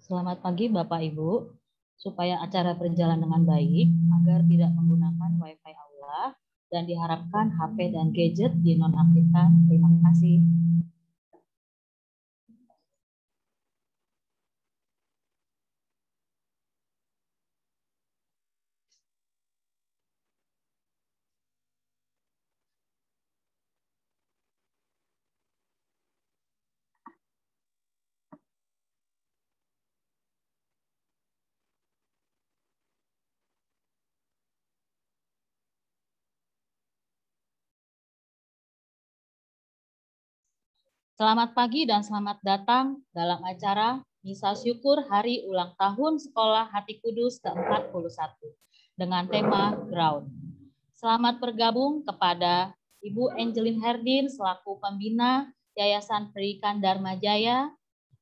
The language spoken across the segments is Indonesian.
Selamat pagi Bapak Ibu, supaya acara berjalan dengan baik agar tidak menggunakan WiFi aula dan diharapkan HP dan gadget dinonaktifkan. Terima kasih. Selamat pagi dan selamat datang dalam acara Misa Syukur Hari Ulang Tahun Sekolah Hati Kudus ke-41 dengan tema Ground. Selamat bergabung kepada Ibu Angelin Herdin selaku pembina Yayasan Pendidikan Dharma Jaya,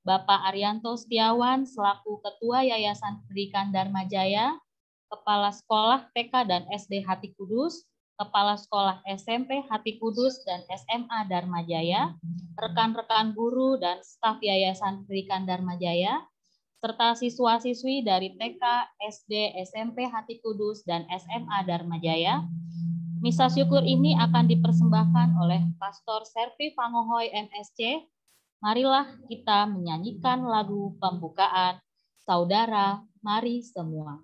Bapak Arianto Setiawan selaku Ketua Yayasan Pendidikan Dharma Jaya, Kepala Sekolah TK dan SD Hati Kudus, Kepala Sekolah SMP Hati Kudus dan SMA Dharma Jaya, rekan-rekan guru dan staf Yayasan Pendidikan Dharma Jaya, serta siswa-siswi dari TK, SD, SMP Hati Kudus, dan SMA Dharma Jaya. Misa syukur ini akan dipersembahkan oleh Pastor Servi Pangohoy MSC. Marilah kita menyanyikan lagu pembukaan Saudara, Mari Semua.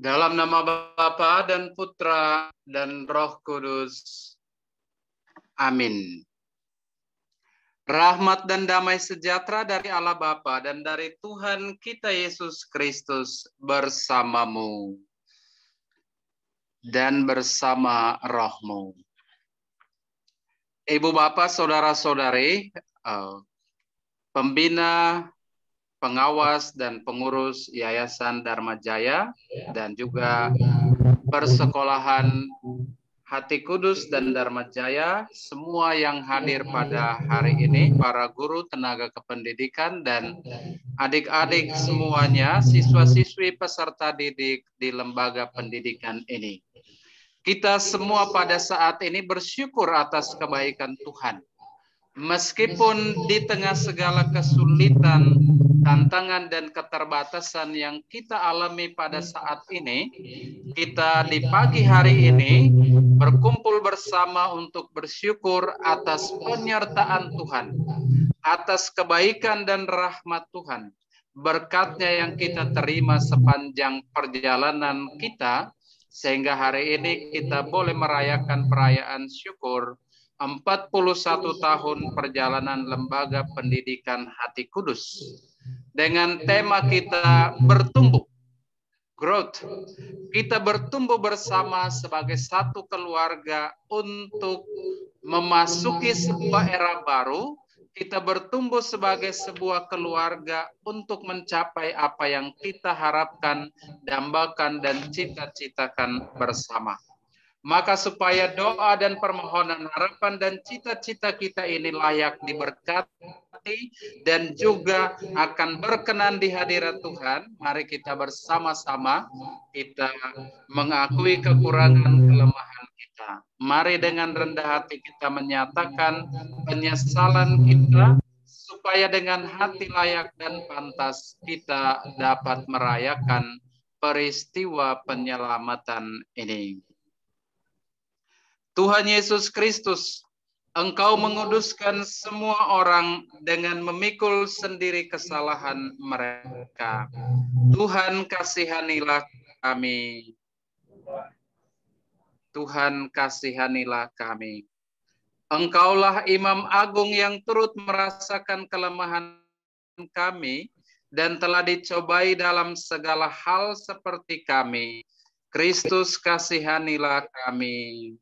Dalam nama Bapa dan Putra dan Roh Kudus. Amin. Rahmat dan damai sejahtera dari Allah Bapa dan dari Tuhan kita Yesus Kristus bersamamu dan bersama rohmu. Ibu Bapak, Saudara-saudari, pembina, pengawas dan pengurus Yayasan Dharma Jaya dan juga persekolahan Hati Kudus dan Dharma Jaya, semua yang hadir pada hari ini, para guru, tenaga kependidikan, dan adik-adik semuanya, siswa-siswi peserta didik di lembaga pendidikan ini. Kita semua pada saat ini bersyukur atas kebaikan Tuhan. Meskipun di tengah segala kesulitan, tantangan dan keterbatasan yang kita alami pada saat ini, kita di pagi hari ini berkumpul bersama untuk bersyukur atas penyertaan Tuhan, atas kebaikan dan rahmat Tuhan, berkatnya yang kita terima sepanjang perjalanan kita, sehingga hari ini kita boleh merayakan perayaan syukur 41 tahun perjalanan Lembaga Pendidikan Hati Kudus. Dengan tema kita bertumbuh, growth. Kita bertumbuh bersama sebagai satu keluarga untuk memasuki sebuah era baru. Kita bertumbuh sebagai sebuah keluarga untuk mencapai apa yang kita harapkan, dambakan, dan cita-citakan bersama. Maka supaya doa dan permohonan, harapan dan cita-cita kita ini layak diberkati dan juga akan berkenan di hadirat Tuhan, mari kita bersama-sama kita mengakui kekurangan kelemahan kita. Mari dengan rendah hati kita menyatakan penyesalan kita, supaya dengan hati layak dan pantas kita dapat merayakan peristiwa penyelamatan ini. Tuhan Yesus Kristus, Engkau menguduskan semua orang dengan memikul sendiri kesalahan mereka. Tuhan kasihanilah kami. Tuhan kasihanilah kami. Engkaulah Imam Agung yang turut merasakan kelemahan kami dan telah dicobai dalam segala hal seperti kami. Kristus kasihanilah kami.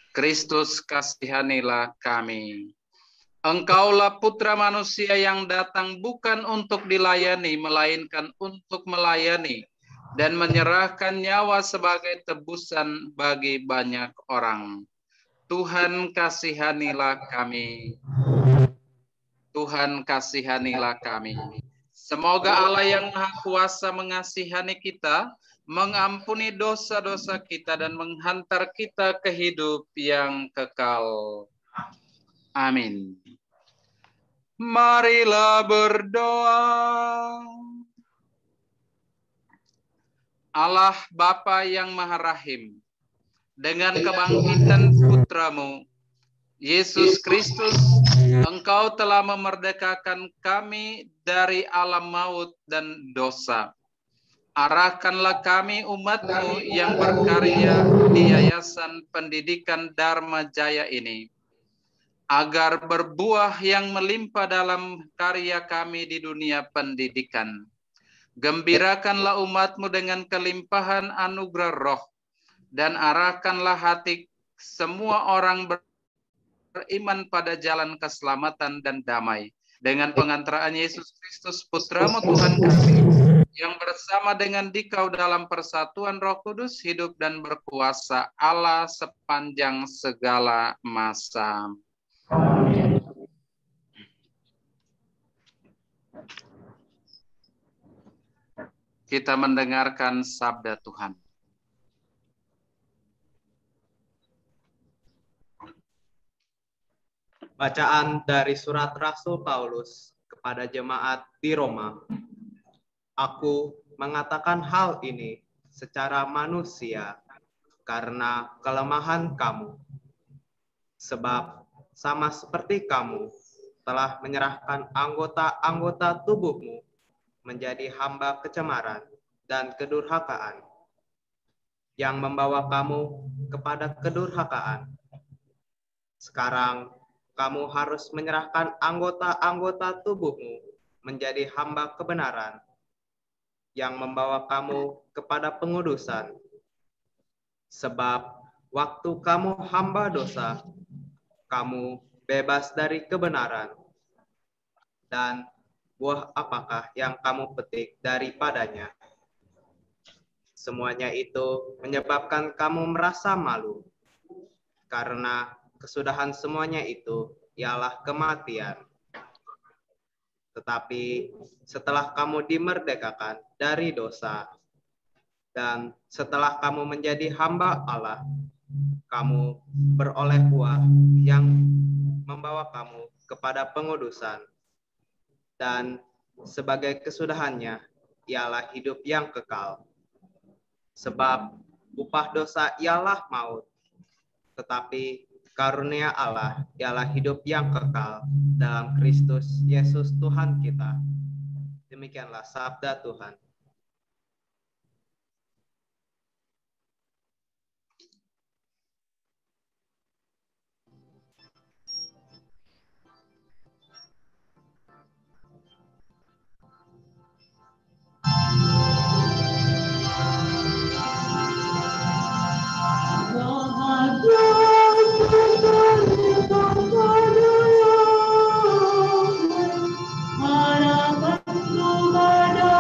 Kristus kasihanilah kami. Engkaulah putra manusia yang datang bukan untuk dilayani, melainkan untuk melayani dan menyerahkan nyawa sebagai tebusan bagi banyak orang. Tuhan kasihanilah kami. Tuhan kasihanilah kami. Semoga Allah yang Maha Kuasa mengasihani kita, mengampuni dosa-dosa kita dan menghantar kita ke hidup yang kekal. Amin. Marilah berdoa. Allah Bapa yang Maha Rahim, dengan kebangkitan putra-Mu, Yesus Kristus, Engkau telah memerdekakan kami dari alam maut dan dosa. Arahkanlah kami umat-Mu yang berkarya di Yayasan Pendidikan Dharma Jaya ini, agar berbuah yang melimpah dalam karya kami di dunia pendidikan. Gembirakanlah umat-Mu dengan kelimpahan anugerah roh, dan arahkanlah hati semua orang beriman pada jalan keselamatan dan damai. Dengan pengantaraan Yesus Kristus, Putra-Mu Tuhan kami, yang bersama dengan Dikau dalam persatuan Roh Kudus, hidup dan berkuasa Allah sepanjang segala masa. Kita mendengarkan sabda Tuhan. Bacaan dari surat Rasul Paulus kepada jemaat di Roma. Aku mengatakan hal ini secara manusia karena kelemahan kamu. Sebab sama seperti kamu telah menyerahkan anggota-anggota tubuhmu menjadi hamba kecemaran dan kedurhakaan, yang membawa kamu kepada kedurhakaan. Sekarang kamu harus menyerahkan anggota-anggota tubuhmu menjadi hamba kebenaran, yang membawa kamu kepada pengudusan. Sebab waktu kamu hamba dosa, kamu bebas dari kebenaran. Dan buah apakah yang kamu petik daripadanya? Semuanya itu menyebabkan kamu merasa malu, karena kesudahan semuanya itu ialah kematian. Tetapi setelah kamu dimerdekakan dari dosa, dan setelah kamu menjadi hamba Allah, kamu beroleh buah yang membawa kamu kepada pengudusan. Dan sebagai kesudahannya ialah hidup yang kekal. Sebab upah dosa ialah maut, tetapi karunia Allah ialah hidup yang kekal dalam Kristus Yesus Tuhan kita. Demikianlah sabda Tuhan. Harapanku pada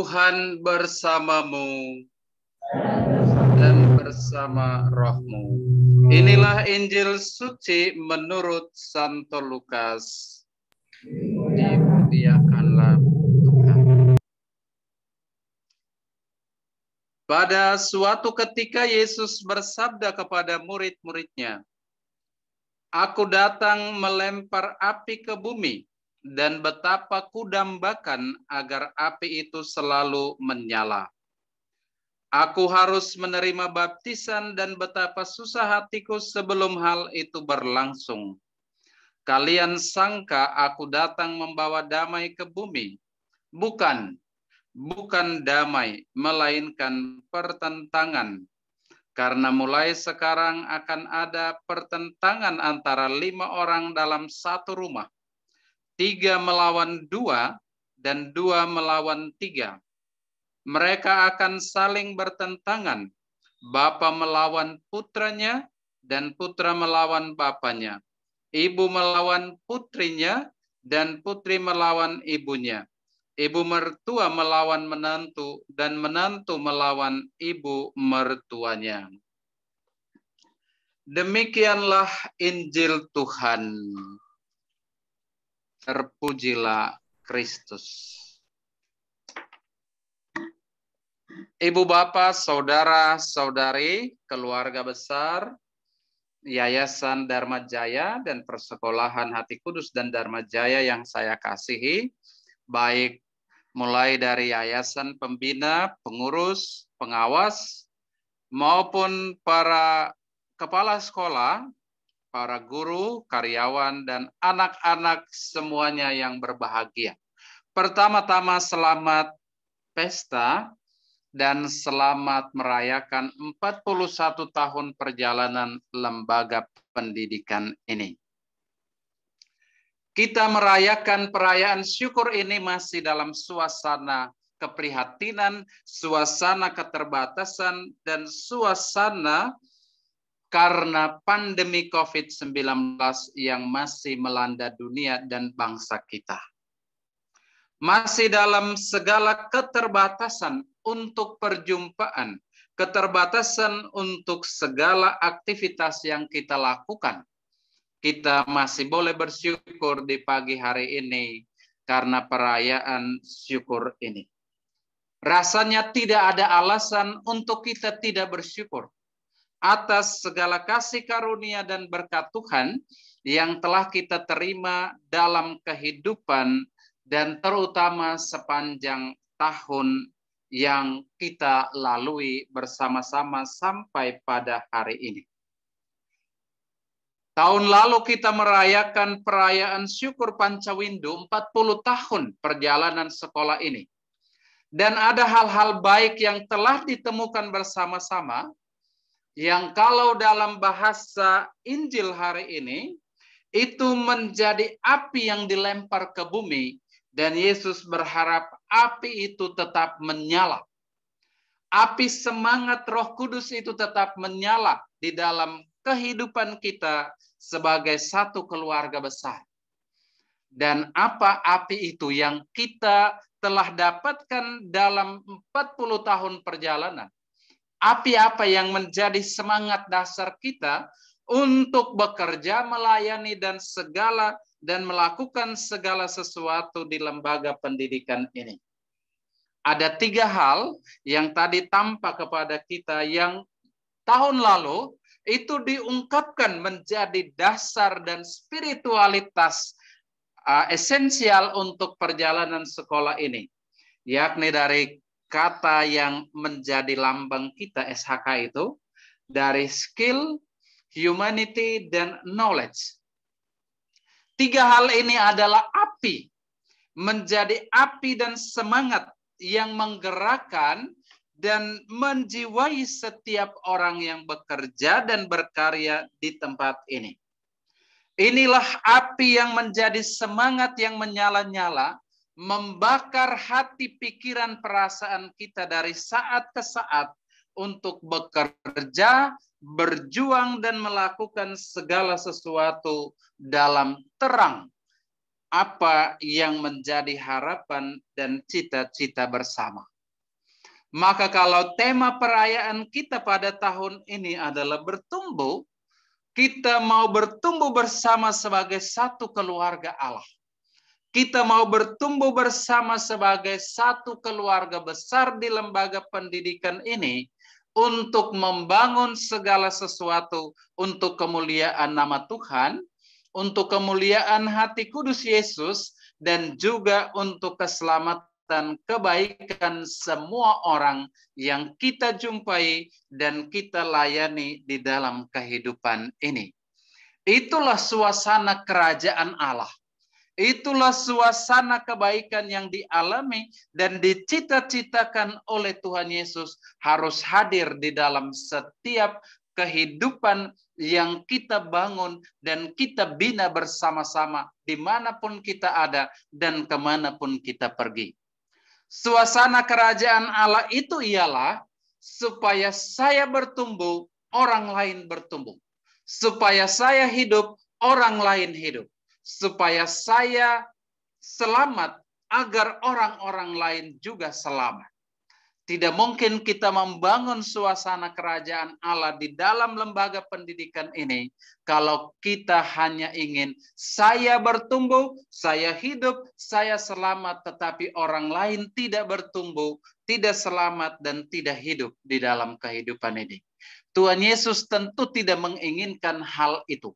Tuhan bersamamu dan bersama rohmu. Inilah Injil suci menurut Santo Lukas. Dimuliakanlah Tuhan. Pada suatu ketika Yesus bersabda kepada murid-muridnya, "Aku datang melempar api ke bumi, dan betapa kudambakan agar api itu selalu menyala. Aku harus menerima baptisan dan betapa susah hatiku sebelum hal itu berlangsung. Kalian sangka aku datang membawa damai ke bumi? Bukan damai, melainkan pertentangan. Karena mulai sekarang akan ada pertentangan antara 5 orang dalam satu rumah. 3 melawan 2 dan 2 melawan 3. Mereka akan saling bertentangan. Bapa melawan putranya dan putra melawan bapanya. Ibu melawan putrinya dan putri melawan ibunya. Ibu mertua melawan menantu dan menantu melawan ibu mertuanya." Demikianlah Injil Tuhan. Terpujilah Kristus. Ibu bapak, saudara-saudari, keluarga besar Yayasan Dharma Jaya dan Persekolahan Hati Kudus dan Dharma Jaya yang saya kasihi, baik mulai dari yayasan pembina, pengurus, pengawas, maupun para kepala sekolah, para guru, karyawan, dan anak-anak semuanya yang berbahagia. Pertama-tama selamat pesta dan selamat merayakan 41 tahun perjalanan lembaga pendidikan ini. Kita merayakan perayaan syukur ini masih dalam suasana keprihatinan, suasana keterbatasan, dan suasana karena pandemi COVID-19 yang masih melanda dunia dan bangsa kita. Masih dalam segala keterbatasan untuk perjumpaan, keterbatasan untuk segala aktivitas yang kita lakukan. Kita masih boleh bersyukur di pagi hari ini karena perayaan syukur ini. Rasanya tidak ada alasan untuk kita tidak bersyukur atas segala kasih karunia dan berkat Tuhan yang telah kita terima dalam kehidupan dan terutama sepanjang tahun yang kita lalui bersama-sama sampai pada hari ini. Tahun lalu kita merayakan perayaan syukur Pancawindu 40 tahun perjalanan sekolah ini. Dan ada hal-hal baik yang telah ditemukan bersama-sama yang kalau dalam bahasa Injil hari ini itu menjadi api yang dilempar ke bumi dan Yesus berharap api itu tetap menyala. Api semangat Roh Kudus itu tetap menyala di dalam kehidupan kita sebagai satu keluarga besar. Dan apa api itu yang kita telah dapatkan dalam 40 tahun perjalanan? Api apa yang menjadi semangat dasar kita untuk bekerja, melayani, dan melakukan segala sesuatu di lembaga pendidikan ini? Ada 3 hal yang tadi tampak kepada kita yang tahun lalu itu diungkapkan menjadi dasar dan spiritualitas esensial untuk perjalanan sekolah ini. Yakni dari kata yang menjadi lambang kita SHK itu, dari skill, humanity, dan knowledge. 3 hal ini adalah api, menjadi api dan semangat yang menggerakkan dan menjiwai setiap orang yang bekerja dan berkarya di tempat ini. Inilah api yang menjadi semangat yang menyala-nyala, membakar hati, pikiran, perasaan kita dari saat ke saat untuk bekerja, berjuang, dan melakukan segala sesuatu dalam terang apa yang menjadi harapan dan cita-cita bersama. Maka kalau tema perayaan kita pada tahun ini adalah bertumbuh, kita mau bertumbuh bersama sebagai satu keluarga Allah. Kita mau bertumbuh bersama sebagai satu keluarga besar di lembaga pendidikan ini untuk membangun segala sesuatu untuk kemuliaan nama Tuhan, untuk kemuliaan hati kudus Yesus, dan juga untuk keselamatan kebaikan semua orang yang kita jumpai dan kita layani di dalam kehidupan ini. Itulah suasana kerajaan Allah. Itulah suasana kebaikan yang dialami dan dicita-citakan oleh Tuhan Yesus harus hadir di dalam setiap kehidupan yang kita bangun dan kita bina bersama-sama dimanapun kita ada dan kemanapun kita pergi. Suasana kerajaan Allah itu ialah supaya saya bertumbuh, orang lain bertumbuh. Supaya saya hidup, orang lain hidup. Supaya saya selamat, agar orang-orang lain juga selamat. Tidak mungkin kita membangun suasana kerajaan Allah di dalam lembaga pendidikan ini kalau kita hanya ingin saya bertumbuh, saya hidup, saya selamat, tetapi orang lain tidak bertumbuh, tidak selamat, dan tidak hidup di dalam kehidupan ini. Tuhan Yesus tentu tidak menginginkan hal itu.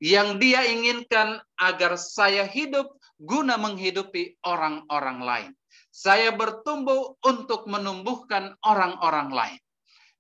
Yang Dia inginkan agar saya hidup guna menghidupi orang-orang lain. Saya bertumbuh untuk menumbuhkan orang-orang lain.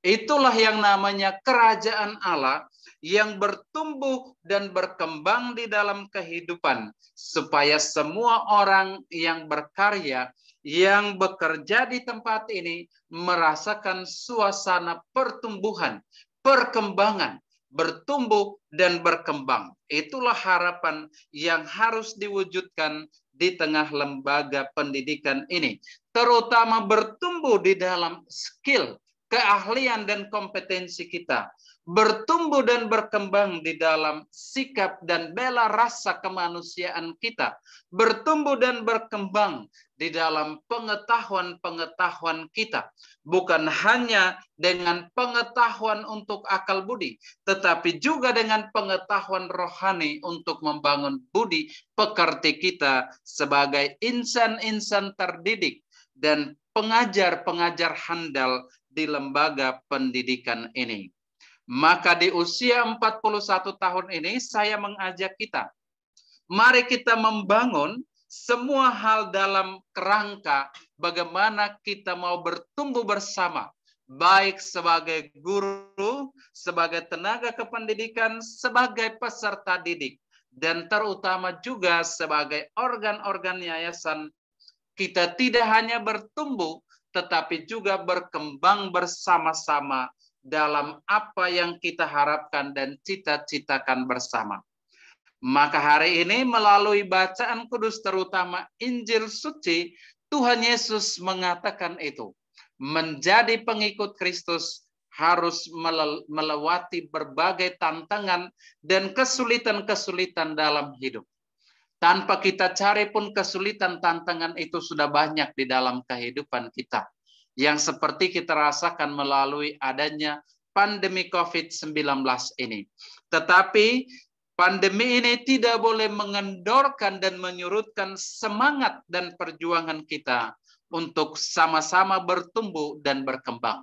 Itulah yang namanya kerajaan Allah yang bertumbuh dan berkembang di dalam kehidupan. Supaya semua orang yang berkarya, yang bekerja di tempat ini merasakan suasana pertumbuhan, perkembangan, bertumbuh dan berkembang. Itulah harapan yang harus diwujudkan di tengah lembaga pendidikan ini. Terutama bertumbuh di dalam skill, keahlian dan kompetensi kita. Bertumbuh dan berkembang di dalam sikap dan bela rasa kemanusiaan kita. Bertumbuh dan berkembang di dalam pengetahuan-pengetahuan kita. Bukan hanya dengan pengetahuan untuk akal budi, tetapi juga dengan pengetahuan rohani untuk membangun budi pekerti kita sebagai insan-insan terdidik dan pengajar-pengajar handal di lembaga pendidikan ini. Maka di usia 41 tahun ini saya mengajak kita, mari kita membangun semua hal dalam kerangka bagaimana kita mau bertumbuh bersama, baik sebagai guru, sebagai tenaga kependidikan, sebagai peserta didik, dan terutama juga sebagai organ-organ yayasan. Kita tidak hanya bertumbuh, tetapi juga berkembang bersama-sama dalam apa yang kita harapkan dan cita-citakan bersama. Maka hari ini melalui bacaan kudus terutama Injil suci, Tuhan Yesus mengatakan itu. Menjadi pengikut Kristus harus melewati berbagai tantangan dan kesulitan-kesulitan dalam hidup. Tanpa kita cari pun kesulitan tantangan itu sudah banyak di dalam kehidupan kita. Yang seperti kita rasakan melalui adanya pandemi COVID-19 ini. Tetapi pandemi ini tidak boleh mengendorkan dan menyurutkan semangat dan perjuangan kita untuk sama-sama bertumbuh dan berkembang.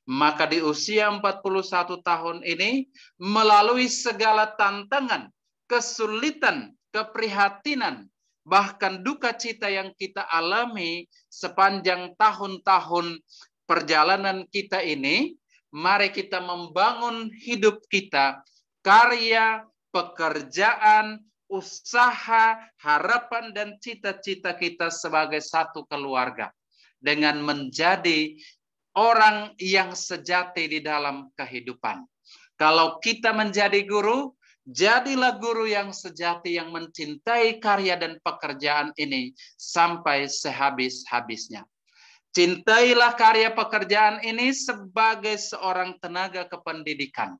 Maka di usia 41 tahun ini, melalui segala tantangan, kesulitan, keprihatinan, bahkan duka cita yang kita alami sepanjang tahun-tahun perjalanan kita ini, mari kita membangun hidup kita, karya, pekerjaan, usaha, harapan, dan cita-cita kita sebagai satu keluarga. Dengan menjadi orang yang sejati di dalam kehidupan. Kalau kita menjadi guru, jadilah guru yang sejati yang mencintai karya dan pekerjaan ini sampai sehabis-habisnya. Cintailah karya pekerjaan ini sebagai seorang tenaga kependidikan.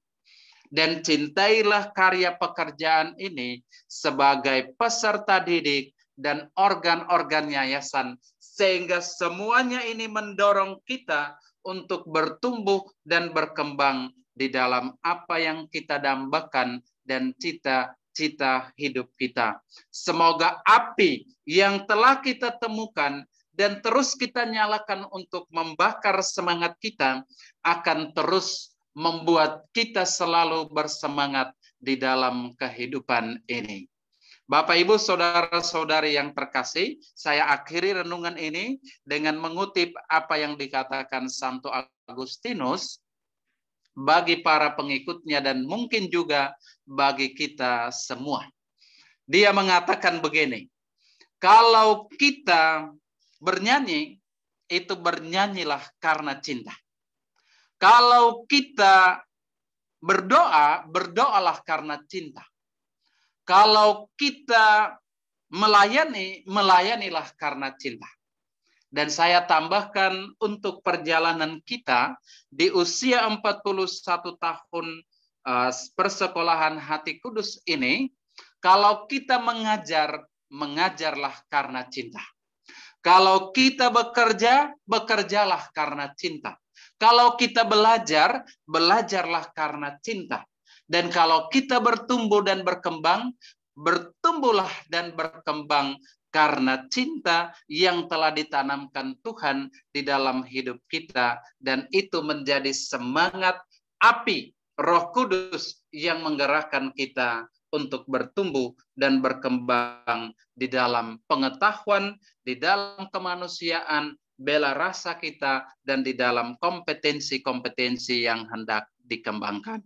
Dan cintailah karya pekerjaan ini sebagai peserta didik dan organ-organ yayasan, sehingga semuanya ini mendorong kita untuk bertumbuh dan berkembang di dalam apa yang kita dambakan dan cita-cita hidup kita. Semoga api yang telah kita temukan dan terus kita nyalakan untuk membakar semangat kita akan terus membuat kita selalu bersemangat di dalam kehidupan ini. Bapak, Ibu, saudara-saudari yang terkasih, saya akhiri renungan ini dengan mengutip apa yang dikatakan Santo Agustinus bagi para pengikutnya dan mungkin juga bagi kita semua. Dia mengatakan begini, kalau kita bernyanyi, itu bernyanyilah karena cinta. Kalau kita berdoa, berdoalah karena cinta. Kalau kita melayani, melayanilah karena cinta. Dan saya tambahkan untuk perjalanan kita di usia 41 tahun persekolahan Hati Kudus ini, kalau kita mengajar, mengajarlah karena cinta. Kalau kita bekerja, bekerjalah karena cinta. Kalau kita belajar, belajarlah karena cinta. Dan kalau kita bertumbuh dan berkembang, bertumbuhlah dan berkembang karena cinta yang telah ditanamkan Tuhan di dalam hidup kita. Dan itu menjadi semangat api Roh Kudus yang menggerakkan kita untuk bertumbuh dan berkembang di dalam pengetahuan, di dalam kemanusiaan, bela rasa kita, dan di dalam kompetensi-kompetensi yang hendak dikembangkan.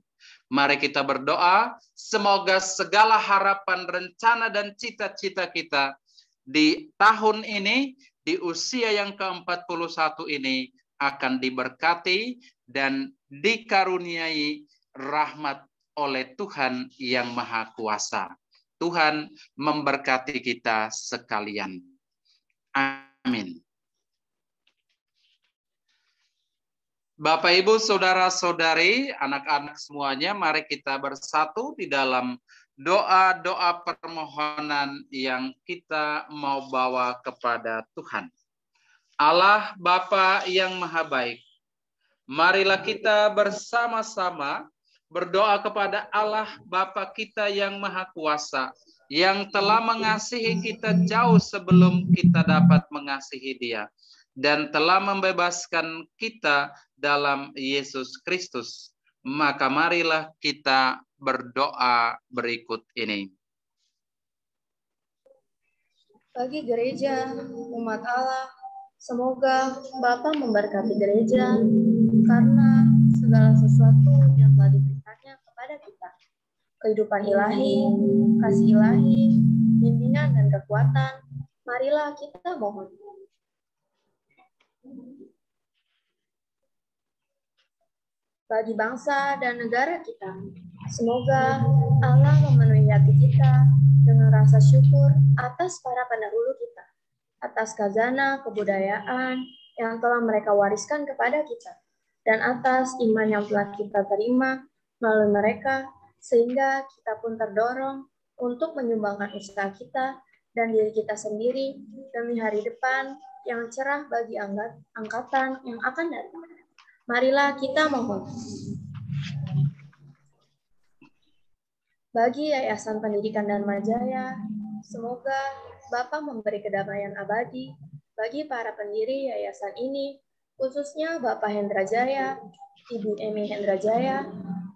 Mari kita berdoa, semoga segala harapan, rencana, dan cita-cita kita di tahun ini, di usia yang ke-41 ini, akan diberkati dan dikaruniai rahmat oleh Tuhan yang Maha Kuasa. Tuhan memberkati kita sekalian. Amin. Bapak, Ibu, saudara-saudari, anak-anak semuanya, mari kita bersatu di dalam doa-doa permohonan yang kita mau bawa kepada Tuhan. Allah Bapa yang Maha Baik, marilah kita bersama-sama berdoa kepada Allah Bapa kita yang Maha Kuasa, yang telah mengasihi kita jauh sebelum kita dapat mengasihi Dia, dan telah membebaskan kita dalam Yesus Kristus. Maka marilah kita berdoa berikut ini. Bagi gereja, umat Allah, semoga Bapa memberkati gereja karena segala sesuatu yang telah diberikannya kepada kita. Kehidupan ilahi, kasih ilahi, bimbingan dan kekuatan, marilah kita mohon. Bagi bangsa dan negara kita, semoga Allah memenuhi hati kita dengan rasa syukur atas para pendahulu kita, atas khazanah kebudayaan yang telah mereka wariskan kepada kita, dan atas iman yang telah kita terima melalui mereka, sehingga kita pun terdorong untuk menyumbangkan usaha kita dan diri kita sendiri demi hari depan yang cerah bagi angkatan yang akan datang. Marilah kita mohon. Bagi Yayasan Pendidikan Dharma Jaya, semoga Bapa memberi kedamaian abadi bagi para pendiri yayasan ini, khususnya Bapak Hendra Jaya, Ibu Emi Hendra Jaya,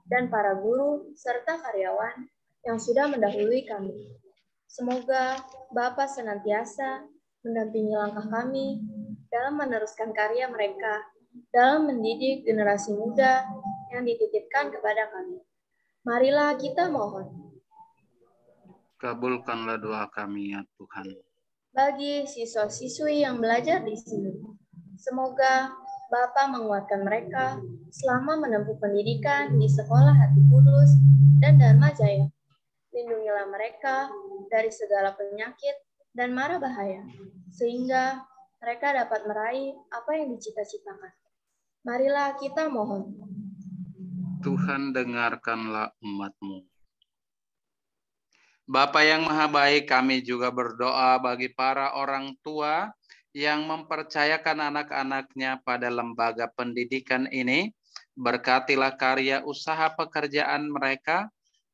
dan para guru serta karyawan yang sudah mendahului kami. Semoga Bapa senantiasa mendampingi langkah kami dalam meneruskan karya mereka dalam mendidik generasi muda yang dititipkan kepada kami. Marilah kita mohon. Kabulkanlah doa kami ya Tuhan. Bagi siswa-siswi yang belajar di sini, semoga Bapa menguatkan mereka selama menempuh pendidikan di Sekolah Hati Kudus dan Dharma Jaya. Lindungilah mereka dari segala penyakit dan mara bahaya, sehingga mereka dapat meraih apa yang dicita-citakan. Marilah kita mohon. Tuhan dengarkanlah umat-Mu. Bapa yang Maha Baik, kami juga berdoa bagi para orang tua yang mempercayakan anak-anaknya pada lembaga pendidikan ini. Berkatilah karya usaha pekerjaan mereka,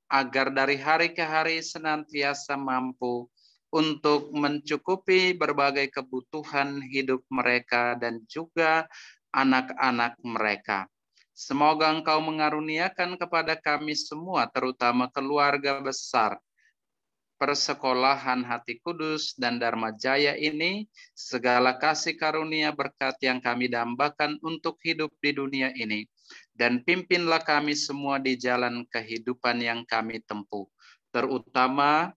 agar dari hari ke hari senantiasa mampu untuk mencukupi berbagai kebutuhan hidup mereka dan juga anak-anak mereka. Semoga Engkau mengaruniakan kepada kami semua, terutama keluarga besar Persekolahan Hati Kudus dan Dharma Jaya ini, segala kasih karunia berkat yang kami dambakan untuk hidup di dunia ini. Dan pimpinlah kami semua di jalan kehidupan yang kami tempuh. Terutama,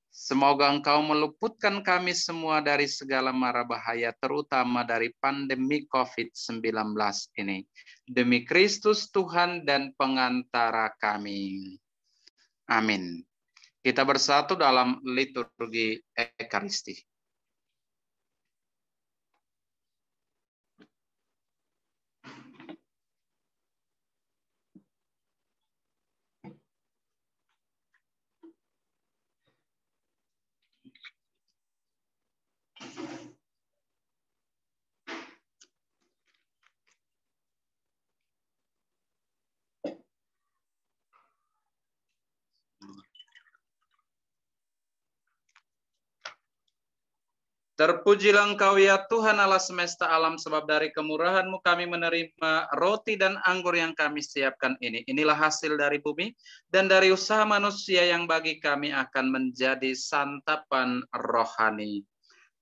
semoga Engkau meluputkan kami semua dari segala mara bahaya, terutama dari pandemi COVID-19 ini. Demi Kristus Tuhan dan pengantara kami. Amin. Kita bersatu dalam liturgi Ekaristi. Terpujilah Engkau ya Tuhan Allah semesta alam, sebab dari kemurahan-Mu kami menerima roti dan anggur yang kami siapkan ini. Inilah hasil dari bumi dan dari usaha manusia yang bagi kami akan menjadi santapan rohani.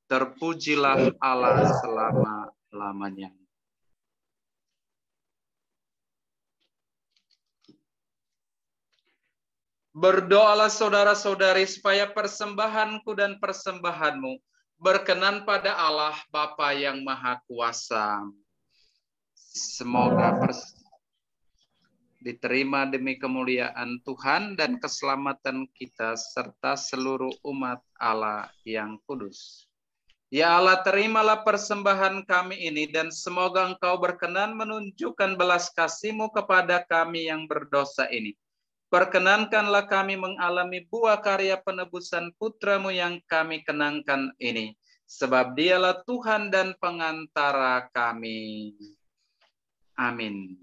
Terpujilah Allah selama-lamanya. Berdoalah saudara-saudari supaya persembahanku dan persembahanmu berkenan pada Allah Bapa yang Maha Kuasa. Semoga diterima demi kemuliaan Tuhan dan keselamatan kita serta seluruh umat Allah yang kudus. Ya Allah, terimalah persembahan kami ini dan semoga Engkau berkenan menunjukkan belas kasih-Mu kepada kami yang berdosa ini. Perkenankanlah kami mengalami buah karya penebusan Putra-Mu yang kami kenangkan ini. Sebab Dialah Tuhan dan pengantara kami. Amin.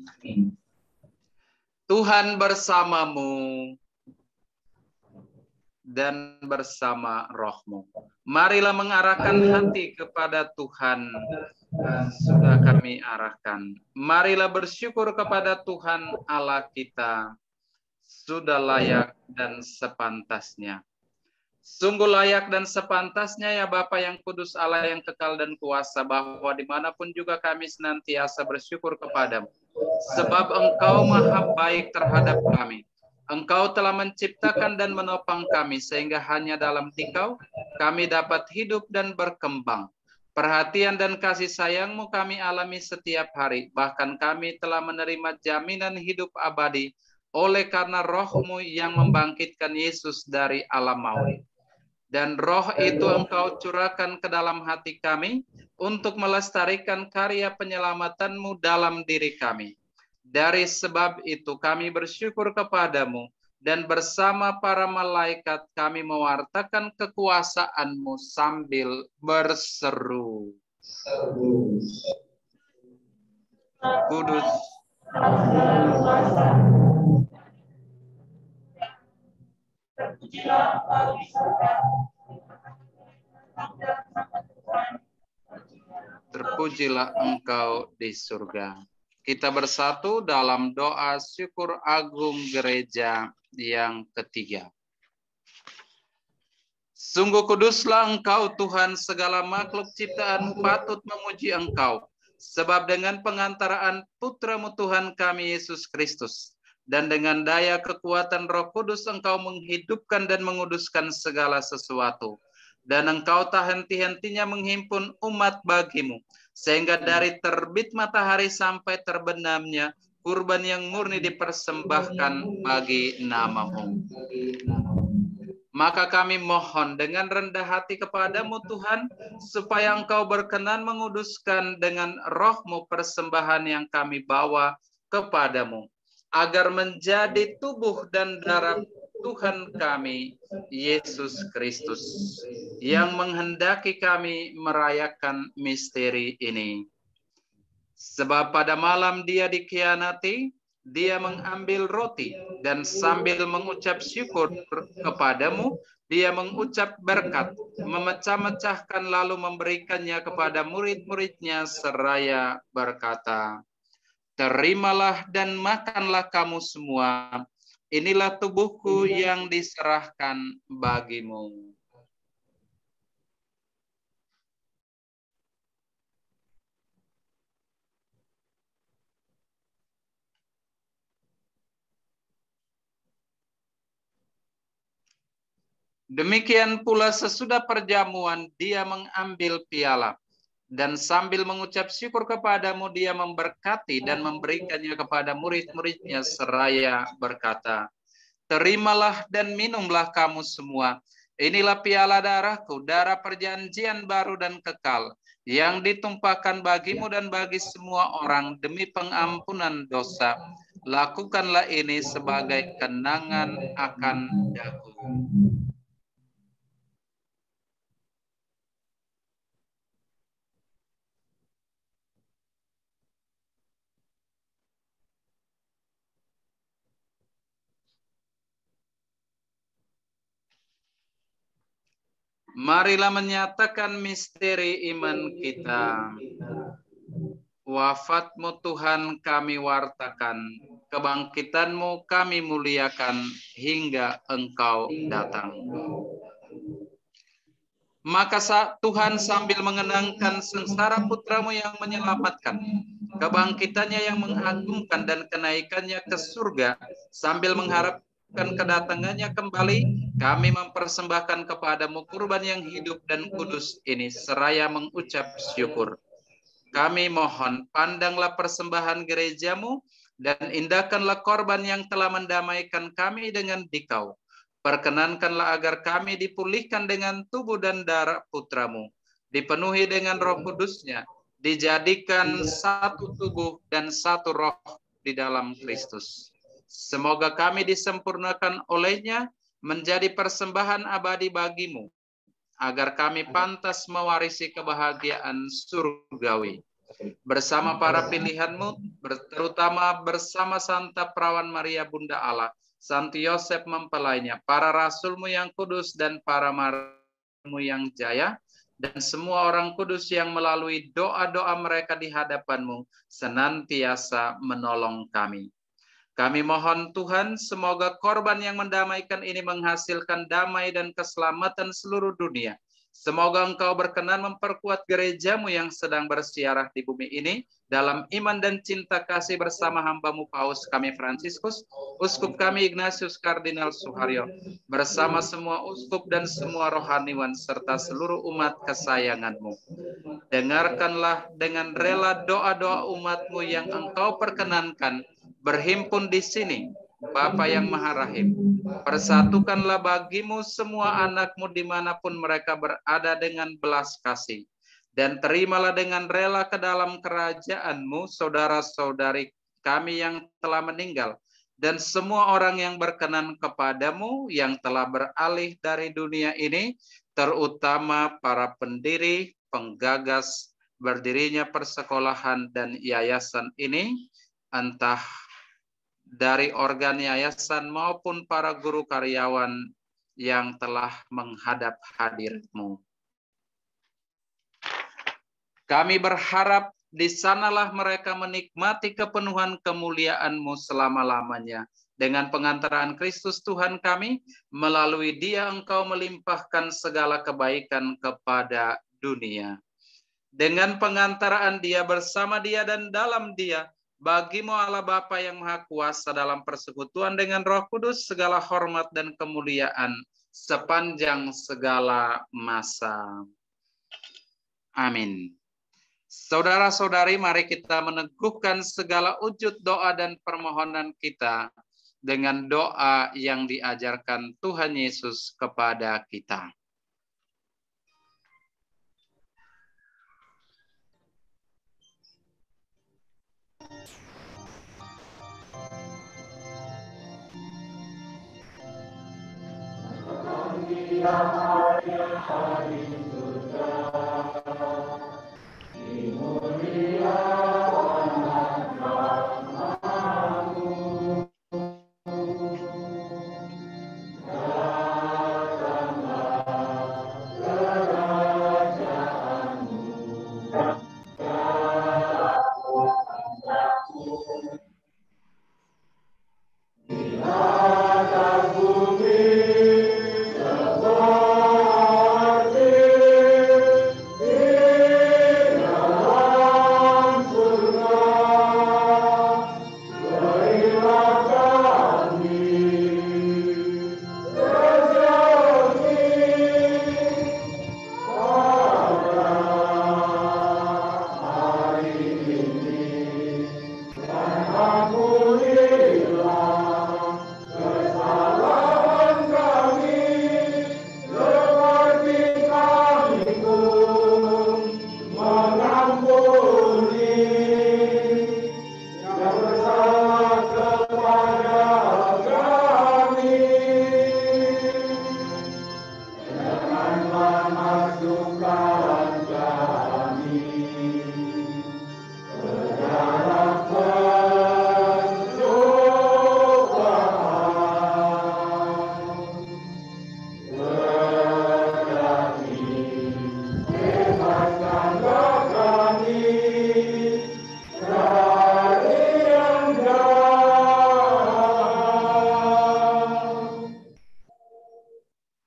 Tuhan bersamamu dan bersama roh-Mu. Marilah mengarahkan hati kepada Tuhan. Sudah kami arahkan. Marilah bersyukur kepada Tuhan Allah kita. Sudah layak dan sepantasnya. Sungguh layak dan sepantasnya ya Bapa yang kudus, Allah yang kekal dan kuasa, bahwa dimanapun juga kami senantiasa bersyukur kepadamu. Sebab Engkau maha baik terhadap kami. Engkau telah menciptakan dan menopang kami, sehingga hanya dalam Dikau kami dapat hidup dan berkembang. Perhatian dan kasih sayang-Mu kami alami setiap hari. Bahkan kami telah menerima jaminan hidup abadi oleh karena roh-Mu yang membangkitkan Yesus dari alam maut. Dan roh itu Engkau curahkan ke dalam hati kami untuk melestarikan karya penyelamatan-Mu dalam diri kami. Dari sebab itu kami bersyukur kepadamu dan bersama para malaikat kami mewartakan kekuasaan-Mu sambil berseru. Kudus. Terpujilah Engkau di surga. Kita bersatu dalam doa syukur agung gereja yang ketiga. Sungguh kuduslah Engkau Tuhan, segala makhluk ciptaan patut memuji Engkau. Sebab dengan pengantaraan Putra-Mu Tuhan kami Yesus Kristus, dan dengan daya kekuatan Roh Kudus Engkau menghidupkan dan menguduskan segala sesuatu. Dan Engkau tak henti-hentinya menghimpun umat bagi-Mu, sehingga dari terbit matahari sampai terbenamnya kurban yang murni dipersembahkan bagi nama-Mu. Maka kami mohon dengan rendah hati kepadamu Tuhan, supaya Engkau berkenan menguduskan dengan roh-Mu persembahan yang kami bawa kepadamu, agar menjadi tubuh dan darah Tuhan kami, Yesus Kristus, yang menghendaki kami merayakan misteri ini. Sebab pada malam dia dikhianati, dia mengambil roti dan sambil mengucap syukur kepadamu, dia mengucap berkat, memecah-mecahkan lalu memberikannya kepada murid-muridnya seraya berkata, "Terimalah dan makanlah kamu semua. Inilah tubuhku yang diserahkan bagimu." Demikian pula sesudah perjamuan dia mengambil piala dan sambil mengucap syukur kepadamu dia memberkati dan memberikannya kepada murid-muridnya seraya berkata, "Terimalah dan minumlah kamu semua. Inilah piala darahku, darah perjanjian baru dan kekal, yang ditumpahkan bagimu dan bagi semua orang demi pengampunan dosa. Lakukanlah ini sebagai kenangan akan daku." Marilah menyatakan misteri iman kita. Wafatmu Tuhan kami wartakan, kebangkitanmu kami muliakan hingga Engkau datang. Maka Tuhan sambil mengenangkan sengsara putramu yang menyelamatkan, kebangkitannya yang mengagumkan dan kenaikannya ke surga, sambil mengharap kedatangannya kembali, kami mempersembahkan kepadamu kurban yang hidup dan kudus ini seraya mengucap syukur. Kami mohon, pandanglah persembahan gerejamu dan indahkanlah korban yang telah mendamaikan kami dengan Dikau. Perkenankanlah agar kami dipulihkan dengan tubuh dan darah putramu, dipenuhi dengan Roh Kudusnya, dijadikan satu tubuh dan satu roh di dalam Kristus. Semoga kami disempurnakan olehnya menjadi persembahan abadi bagimu, agar kami pantas mewarisi kebahagiaan surgawi. Bersama para pilihanmu, terutama bersama Santa Perawan Maria Bunda Allah, Santo Yosef mempelainya, para rasulmu yang kudus dan para marmu yang jaya, dan semua orang kudus yang melalui doa-doa mereka di hadapanmu senantiasa menolong kami. Kami mohon Tuhan, semoga korban yang mendamaikan ini menghasilkan damai dan keselamatan seluruh dunia. Semoga Engkau berkenan memperkuat gerejamu yang sedang bersiarah di bumi ini dalam iman dan cinta kasih bersama hamba-Mu Paus kami Fransiskus, Uskup kami Ignatius Kardinal Suharyo, bersama semua uskup dan semua rohaniwan serta seluruh umat kesayangan-Mu. Dengarkanlah dengan rela doa-doa umat-Mu yang Engkau perkenankan berhimpun di sini, Bapa yang Maha Rahim. Persatukanlah bagimu semua anak-Mu dimanapun mereka berada dengan belas kasih. Dan terimalah dengan rela ke dalam kerajaan-Mu saudara-saudari kami yang telah meninggal, dan semua orang yang berkenan kepadamu yang telah beralih dari dunia ini, terutama para pendiri, penggagas, berdirinya persekolahan dan yayasan ini, entah dari organ yayasan maupun para guru karyawan yang telah menghadap hadir-Mu. Kami berharap di sanalah mereka menikmati kepenuhan kemuliaan-Mu selama-lamanya. Dengan pengantaran Kristus Tuhan kami, melalui Dia Engkau melimpahkan segala kebaikan kepada dunia. Dengan pengantaraan Dia, bersama Dia, dan dalam Dia, bagi-Mu Allah Bapa yang Maha Kuasa dalam persekutuan dengan Roh Kudus, segala hormat dan kemuliaan sepanjang segala masa. Amin. Saudara-saudari, mari kita meneguhkan segala wujud doa dan permohonan kita dengan doa yang diajarkan Tuhan Yesus kepada kita.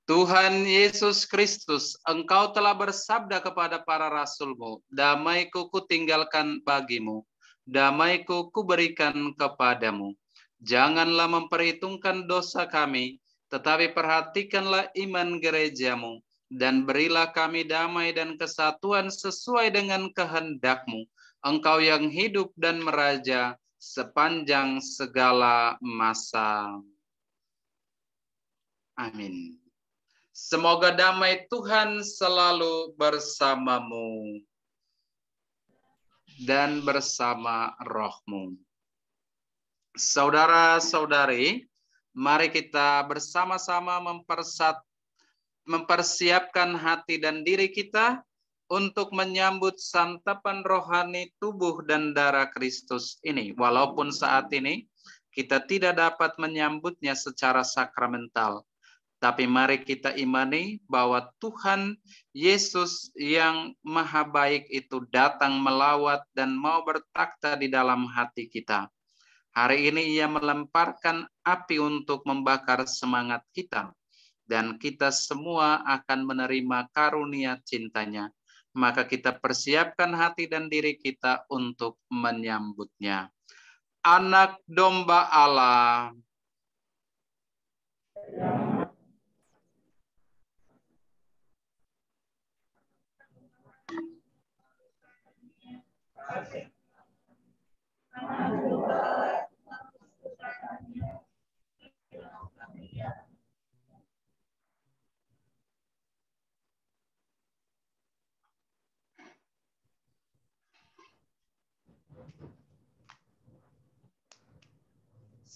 Tuhan Yesus Kristus, Engkau telah bersabda kepada para rasul-Mu, damai-Ku kutinggalkan bagimu, damai-Ku kuberikan kepadamu. Janganlah memperhitungkan dosa kami, tetapi perhatikanlah iman gereja-Mu, dan berilah kami damai dan kesatuan sesuai dengan kehendak-Mu. Engkau yang hidup dan meraja sepanjang segala masa. Amin. Semoga damai Tuhan selalu bersamamu dan bersama rohmu. Saudara-saudari, mari kita bersama-sama mempersiapkan hati dan diri kita untuk menyambut santapan rohani tubuh dan darah Kristus ini. Walaupun saat ini kita tidak dapat menyambutnya secara sakramental, tapi mari kita imani bahwa Tuhan Yesus yang maha baik itu datang melawat dan mau bertakhta di dalam hati kita. Hari ini ia melemparkan api untuk membakar semangat kita. Dan kita semua akan menerima karunia cintanya. Maka kita persiapkan hati dan diri kita untuk menyambutnya. Anak domba Allah.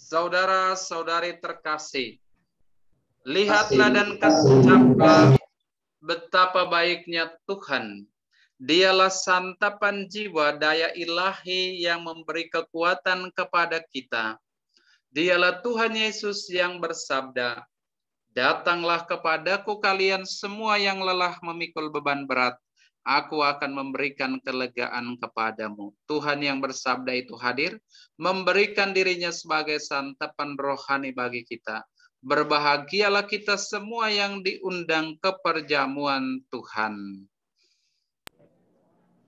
Saudara-saudari terkasih, lihatlah dan ucaplah betapa baiknya Tuhan. Dialah santapan jiwa daya ilahi yang memberi kekuatan kepada kita. Dialah Tuhan Yesus yang bersabda, "Datanglah kepadaku kalian semua yang lelah memikul beban berat, aku akan memberikan kelegaan kepadamu." Tuhan yang bersabda itu hadir, memberikan dirinya sebagai santapan rohani bagi kita. Berbahagialah kita semua yang diundang ke perjamuan Tuhan.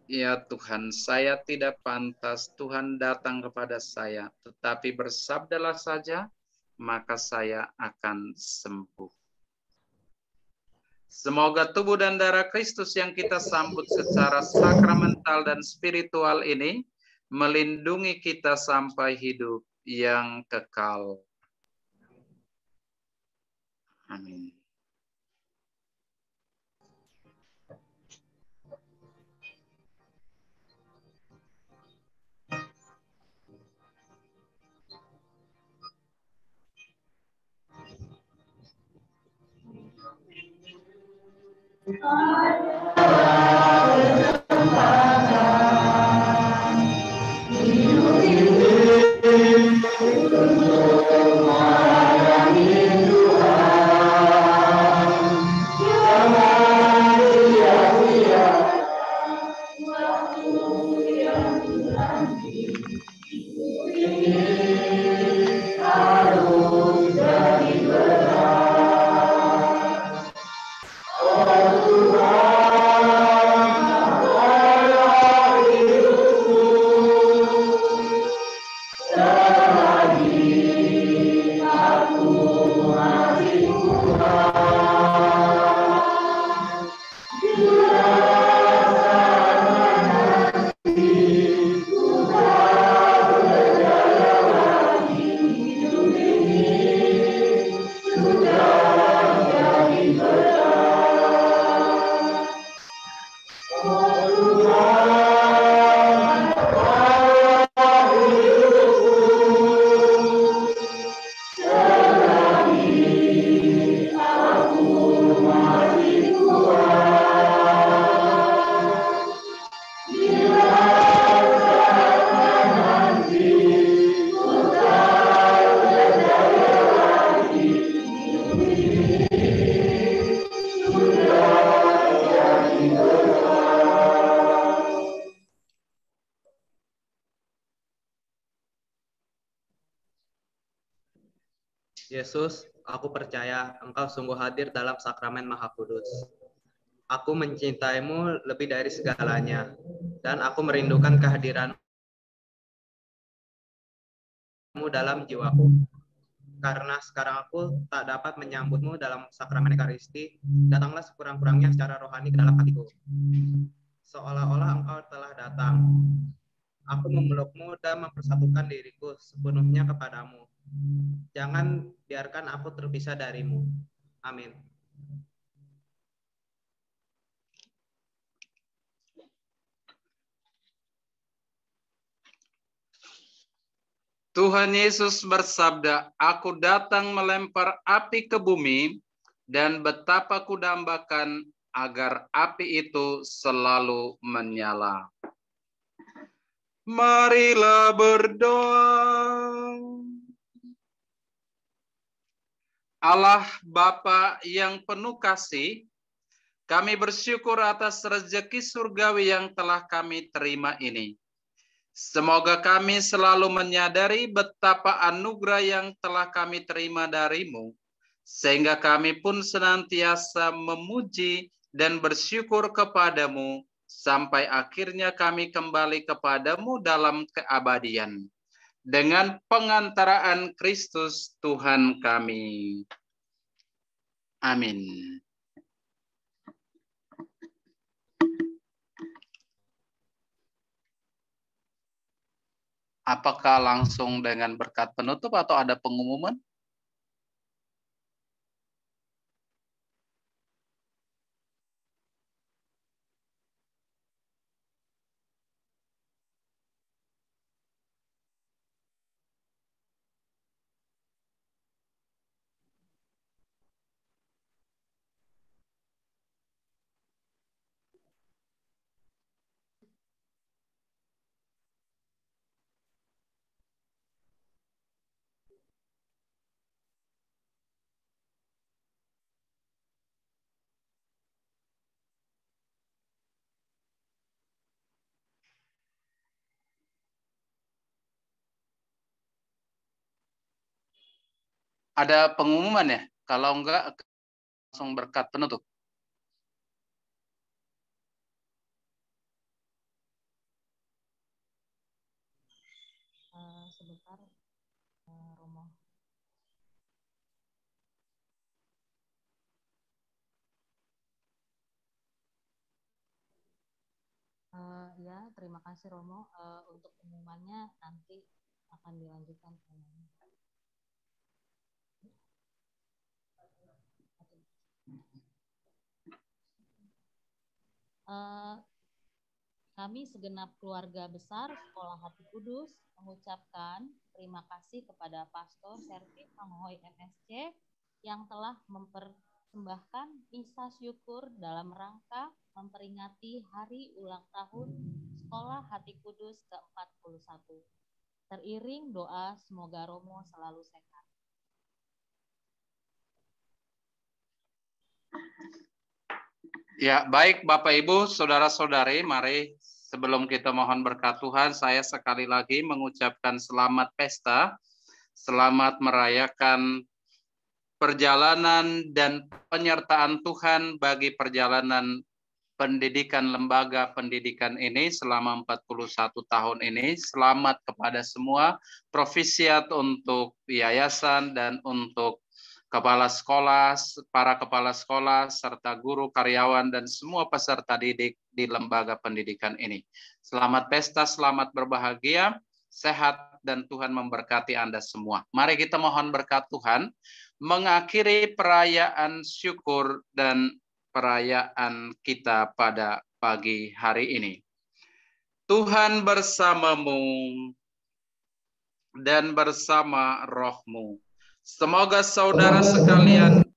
Ya Tuhan, saya tidak pantas Tuhan datang kepada saya, tetapi bersabdalah saja, maka saya akan sembuh. Semoga tubuh dan darah Kristus yang kita sambut secara sakramental dan spiritual ini melindungi kita sampai hidup yang kekal. Amin. Yesus, aku percaya Engkau sungguh hadir dalam sakramen Maha Kudus. Aku mencintaimu lebih dari segalanya, dan aku merindukan kehadiranmu dalam jiwaku. Karena sekarang aku tak dapat menyambutmu dalam sakramen Ekaristi, datanglah sekurang-kurangnya secara rohani ke dalam hatiku. Seolah-olah Engkau telah datang. Aku memelukmu dan mempersatukan diriku sepenuhnya kepadamu. Jangan biarkan aku terpisah darimu. Amin. Tuhan Yesus bersabda, "Aku datang melempar api ke bumi, dan betapa kudambakan agar api itu selalu menyala." Marilah berdoa. Allah Bapa yang penuh kasih, kami bersyukur atas rezeki surgawi yang telah kami terima ini. Semoga kami selalu menyadari betapa anugerah yang telah kami terima darimu, sehingga kami pun senantiasa memuji dan bersyukur kepadamu, sampai akhirnya kami kembali kepadamu dalam keabadian. Dengan pengantaraan Kristus Tuhan kami. Amin. Apakah langsung dengan berkat penutup atau ada pengumuman? Ada pengumuman ya? Kalau enggak, langsung berkat penutup. Sebentar, Romo. Ya, terima kasih Romo. Untuk pengumumannya nanti akan dilanjutkan. Kami segenap keluarga besar Sekolah Hati Kudus mengucapkan terima kasih kepada Pastor Servin Manghoy MSC yang telah Persembahkan misa syukur dalam rangka memperingati hari ulang tahun Sekolah Hati Kudus ke-41. Teriring doa semoga Romo selalu sehat. Ya, baik Bapak Ibu, Saudara-saudari, mari sebelum kita mohon berkat Tuhan, saya sekali lagi mengucapkan selamat pesta, selamat merayakan perjalanan dan penyertaan Tuhan bagi perjalanan pendidikan lembaga pendidikan ini selama 41 tahun ini. Selamat kepada semua, profisiat untuk yayasan dan untuk kepala sekolah, para kepala sekolah, serta guru, karyawan, dan semua peserta didik di lembaga pendidikan ini. Selamat pesta, selamat berbahagia, sehat, dan Tuhan memberkati Anda semua. Mari kita mohon berkat Tuhan, mengakhiri perayaan syukur dan perayaan kita pada pagi hari ini. Tuhan bersamamu dan bersama rohmu. Semoga saudara sekalian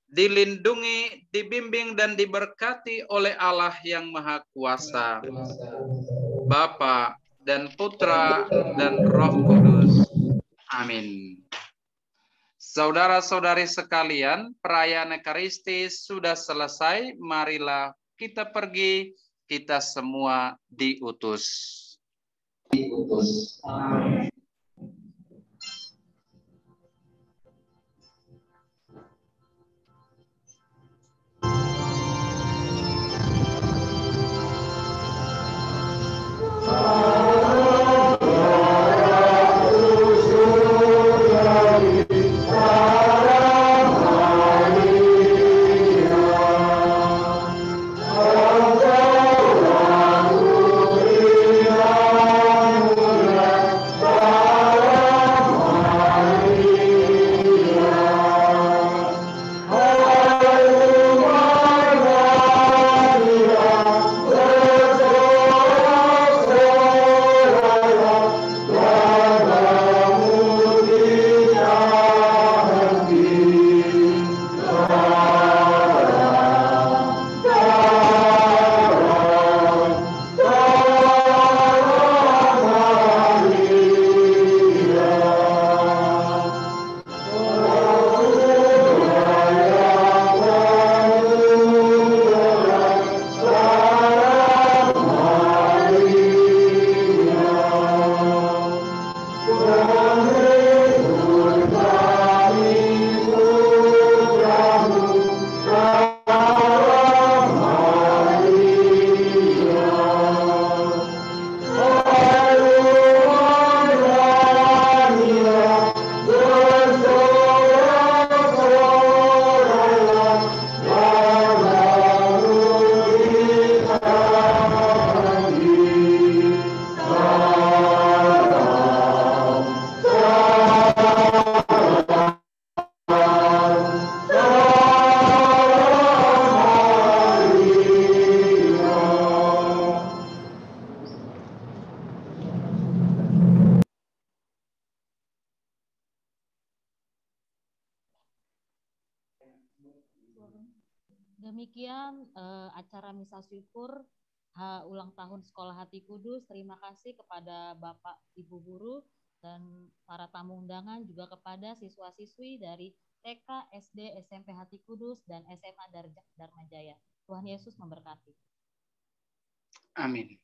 dilindungi, dibimbing, dan diberkati oleh Allah yang Maha Kuasa, Bapa dan Putra dan Roh Kudus. Amin. Saudara-saudari sekalian, perayaan Ekaristi sudah selesai. Marilah kita pergi, kita semua diutus. Amin. Demikian acara misa syukur ulang tahun Sekolah Hati Kudus. Terima kasih kepada Bapak Ibu guru dan para tamu undangan, juga kepada siswa-siswi dari TK, SD, SMP Hati Kudus, dan SMA Dharma Jaya. Tuhan Yesus memberkati. Amin.